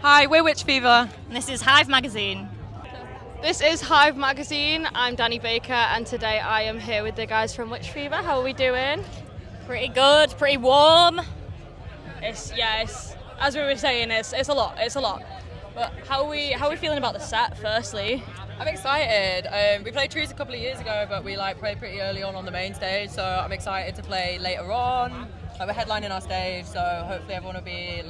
Hi, we're Witch Fever. And this is Hive magazine. This is Hive magazine. I'm Danny Baker, and today I am here with the guys from Witch Fever. How are we doing? Pretty good, pretty warm. It's as we were saying, it's a lot. But how are we feeling about the set? Firstly, I'm excited. We played Trees a couple of years ago, but we played pretty early on the main stage, so I'm excited to play later on. We're headlining our stage, so hopefully everyone will be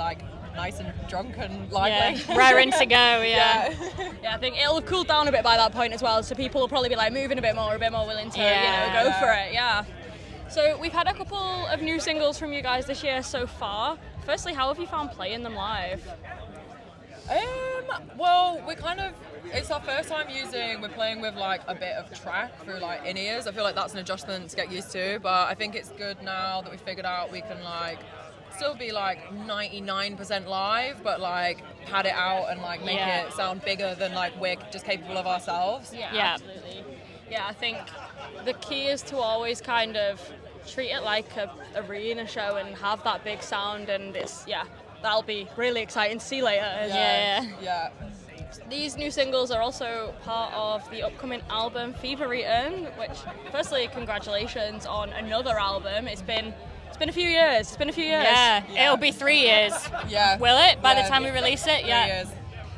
nice and drunk and lively. Yeah, raring to go, yeah. I think it'll have cooled down a bit by that point as well, so people will probably be moving a bit more willing to go for it. Yeah. So we've had a couple of new singles from you guys this year so far. Firstly, how have you found playing them live? Well, it's our first time we're playing with a bit of track through in-ears. I feel like that's an adjustment to get used to, but I think it's good now that we figured out we can still be 99% live, but pad it out and make it sound bigger than we're just capable of ourselves. Yeah, absolutely. Yeah, I think the key is to always kind of treat it like a arena show and have that big sound, and that'll be really exciting to see later. Yeah. These new singles are also part of the upcoming album Fevereaten, which, firstly, congratulations on another album. It's been a few years. Yeah, it'll be 3 years. Yeah. Will it? By the time we release it? 3 years.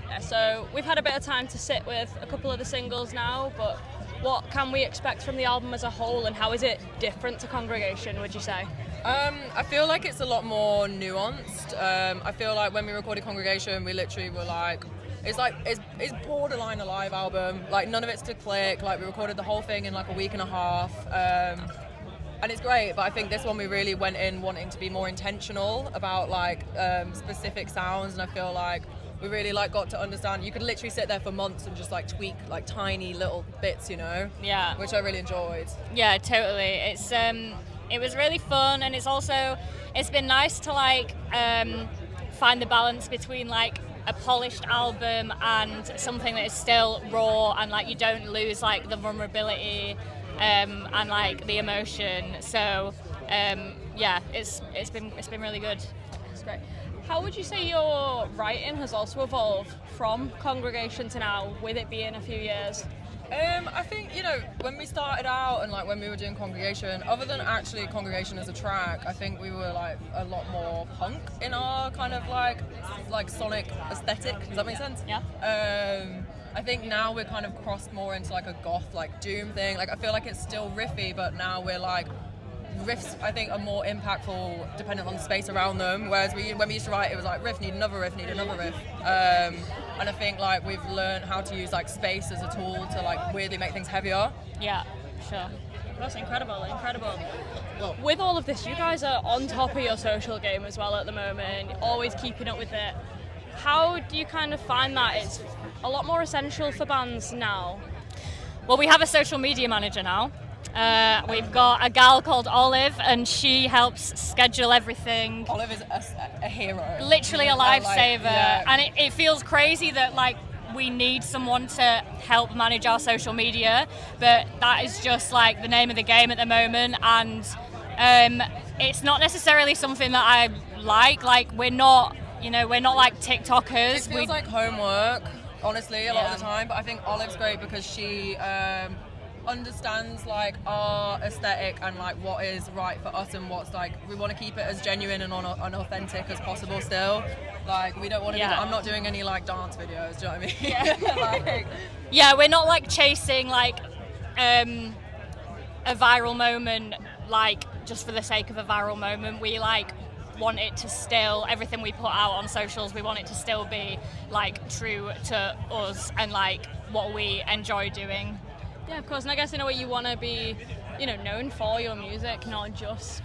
Yeah, so we've had a bit of time to sit with a couple of the singles now, but what can we expect from the album as a whole, and how is it different to Congregation, would you say? I feel like it's a lot more nuanced. I feel like when we recorded Congregation, we literally were it's borderline a live album. None of it's to click. We recorded the whole thing in a week and a half. And it's great, but I think this one we really went in wanting to be more intentional about specific sounds, and I feel like we really got to understand. You could literally sit there for months and just tweak tiny little bits, Yeah. which I really enjoyed. Yeah, totally. It was really fun, and it's been nice to find the balance between a polished album and something that is still raw, and you don't lose the vulnerability and the emotion. So it's been really good. That's great. How would you say your writing has also evolved from Congregation to now, with it being a few years? I think, when we started out and when we were doing Congregation, other than actually Congregation as a track, I think we were a lot more punk in our kind of sonic aesthetic. Does that make sense? Yeah. I think now we're kind of crossed more into a goth doom thing. I feel like it's still riffy, but now we're riffs I think are more impactful dependent on the space around them, whereas when we used to write it was riff, need another riff. And I think we've learned how to use space as a tool to weirdly make things heavier. Yeah, sure. That's incredible. With all of this, you guys are on top of your social game as well at the moment, always keeping up with it. How do you kind of find that it's a lot more essential for bands now? Well, we have a social media manager now. We've got a gal called Olive, and she helps schedule everything. Olive is a hero. Literally a lifesaver. And it feels crazy that we need someone to help manage our social media, but that is just the name of the game at the moment, and it's not necessarily something that I like. We're not TikTokers. It feels like homework, honestly, a lot of the time, but I think Olive's great because she understands our aesthetic and what is right for us, and what's we want to keep it as genuine and unauthentic as possible still. We don't want to I'm not doing any dance videos, do you know what I mean? Yeah, we're not chasing a viral moment just for the sake of a viral moment. We want it to still, everything we put out on socials, we want it to still be true to us and what we enjoy doing. Yeah, of course, and I guess in a way you want to be, known for your music, not just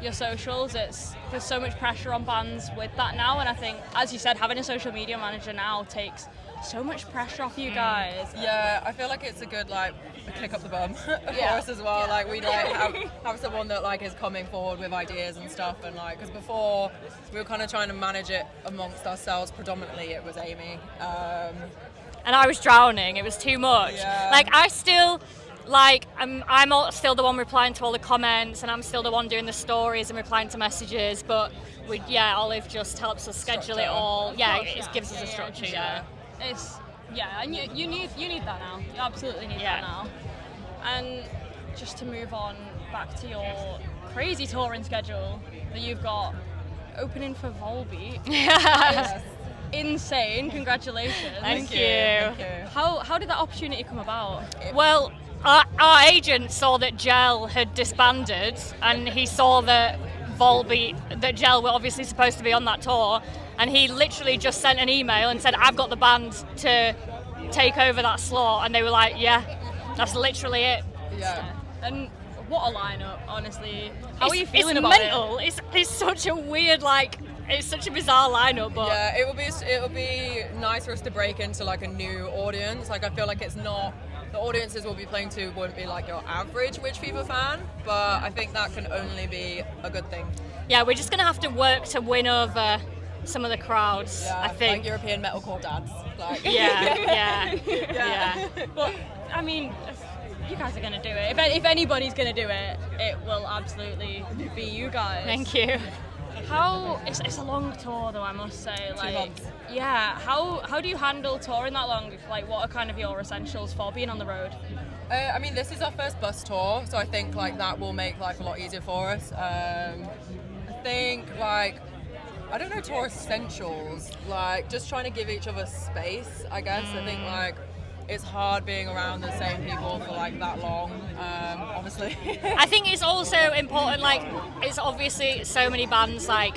your socials. There's so much pressure on bands with that now, and I think, as you said, having a social media manager now takes so much pressure off you guys. Yeah, I feel like it's a good a kick up the bum for us as well. We have someone that is coming forward with ideas and stuff, and because before we were kind of trying to manage it amongst ourselves. Predominantly, it was Amy. And I was drowning. It was too much. Yeah. like still the one replying to all the comments, and I'm still the one doing the stories and replying to messages. But Olive just helps us schedule it all. Yeah, it gives us a structure. Yeah. And you need that now. You absolutely need that now. And just to move on back to your crazy touring schedule that you've got, opening for Volby. Yes. Insane! Congratulations. Thank you. Thank you. How did that opportunity come about? Well, our agent saw that Gel had disbanded, and he saw that that Gel were obviously supposed to be on that tour, and he literally just sent an email and said, "I've got the band to take over that slot," and they were like, "Yeah, that's literally it." Yeah. And what a lineup, honestly. How are you feeling about mental. It's such a weird, it's such a bizarre lineup, but yeah, it'll be nice for us to break into like a new audience. Like I feel like it's not, the audiences we'll be playing to won't be like your average Witch Fever fan, but I think that can only be a good thing. Yeah, we're just gonna have to work to win over some of the crowds. Yeah, I think. like European metalcore dads. Like. Yeah. But I mean, you guys are going to do it. If anybody's going to do it, it will absolutely be you guys. Thank you. It's a long tour though, I must say. 2 months. Yeah. How do you handle touring that long? Like, what are kind of your essentials for being on the road? I mean, this is our first bus tour, so I think like that will make life a lot easier for us. I think like, I don't know, tour essentials, like just trying to give each other space, I guess. I think like it's hard being around the same people for like that long, obviously. I think it's also important, like, it's obviously so many bands, like,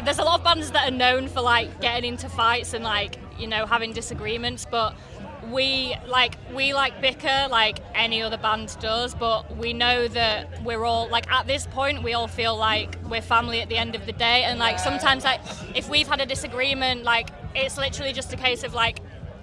there's a lot of bands that are known for like getting into fights and like, you know, having disagreements, but we bicker like any other band does, but we know that we're all like, at this point we all feel like we're family at the end of the day, and like sometimes like if we've had a disagreement, like it's literally just a case of like,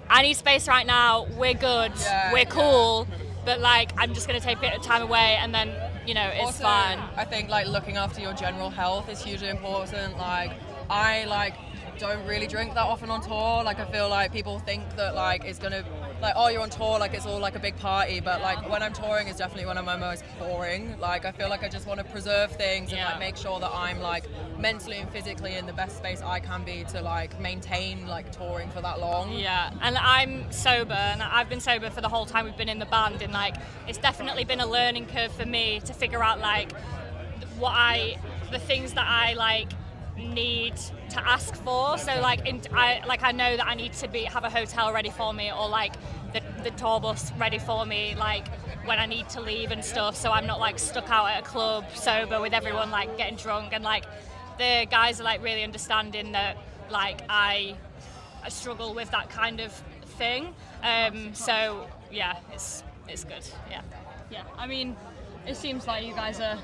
I need space right now, we're good, we're cool, but like I'm just going to take a bit of time away, and then, you know, it's also, fine. I think like looking after your general health is hugely important. Like I like don't really drink that often on tour. Like I feel like people think that like it's gonna, like, oh, you're on tour, like it's all like a big party, but like when I'm touring is definitely when I'm most boring. Like I feel like I just want to preserve things and like make sure that I'm like mentally and physically in the best space I can be to like maintain like touring for that long. Yeah, and I'm sober, and I've been sober for the whole time we've been in the band, and like it's definitely been a learning curve for me to figure out like the things that I like need to ask for. So like I know that I need to have a hotel ready for me, or like the tour bus ready for me, like when I need to leave and stuff, so I'm not like stuck out at a club sober with everyone like getting drunk. And like the guys are like really understanding that like I struggle with that kind of thing, so yeah, it's good. Yeah, I mean, it seems like you guys are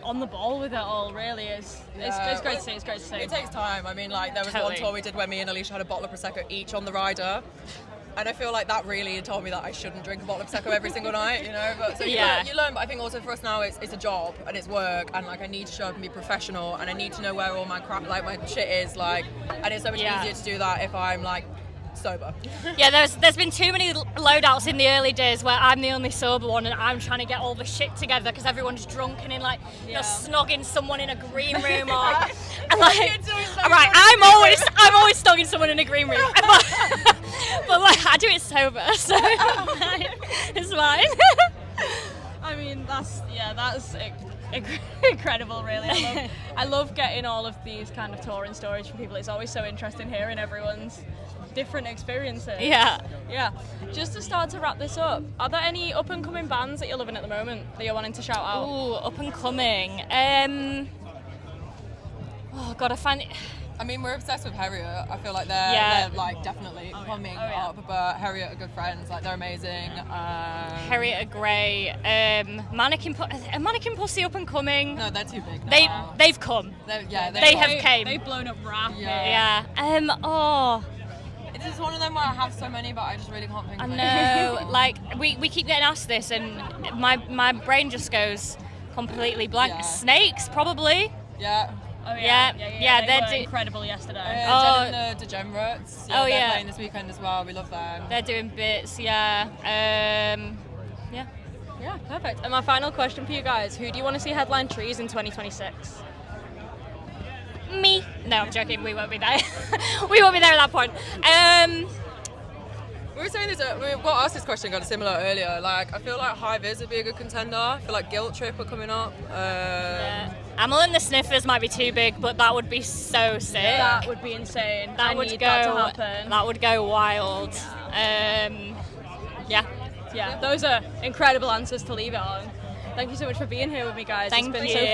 on the ball with it all, really. It's great to see. It's great to see. It takes time. I mean, like there was one tour we did where me and Alicia had a bottle of Prosecco each on the rider, and I feel like that really told me that I shouldn't drink a bottle of Prosecco every single night, you know. But so you learn. But I think also for us now, it's a job and it's work, and like I need to show up and be professional, and I need to know where all my crap, like my shit is, like, and it's so much easier to do that if I'm like sober. Yeah, there's been too many loadouts in the early days where I'm the only sober one, and I'm trying to get all the shit together because everyone's drunk and in like, you know, snogging someone in a green room, or and like, all right, I'm always snogging someone in a green room, but like I do it sober, so it's fine. I mean, that's incredible, really. I love getting all of these kind of touring stories from people. It's always so interesting hearing everyone's different experiences. Yeah. Just to start to wrap this up, are there any up and coming bands that you're loving at the moment that you're wanting to shout out? Ooh, up and coming. Oh God, I find it. I mean, we're obsessed with Harriet. I feel like they're like definitely coming up, but Harriet are good friends. Like they're amazing. Harriet are great. Mannequin Pussy up and coming. No, they're too big. They've come. They have came. They've blown up rapid. Yeah. This is one of them where I have so many, but I just really can't think of it. I know. Like we keep getting asked this, and my brain just goes completely blank. Yeah. Snakes, probably. Yeah. Oh yeah. They were incredible yesterday. Jen and the Degenerates. They're playing this weekend as well. We love them. They're doing bits. Yeah. Yeah. Yeah, perfect. And my final question for you guys, who do you want to see headline Trees in 2026? Me. No, I'm joking. We won't be there. We won't be there at that point. We were saying this, we got asked this question kind of similar earlier. Like, I feel like Hive would be a good contender. I feel like Guilt Trip are coming up. Amel and the Sniffers might be too big, but that would be so sick. That would be insane. That would go. That to happen. That would go wild. Yeah, those are incredible answers to leave it on. Thank you so much for being here with me, guys. Thank It's been you. so fun.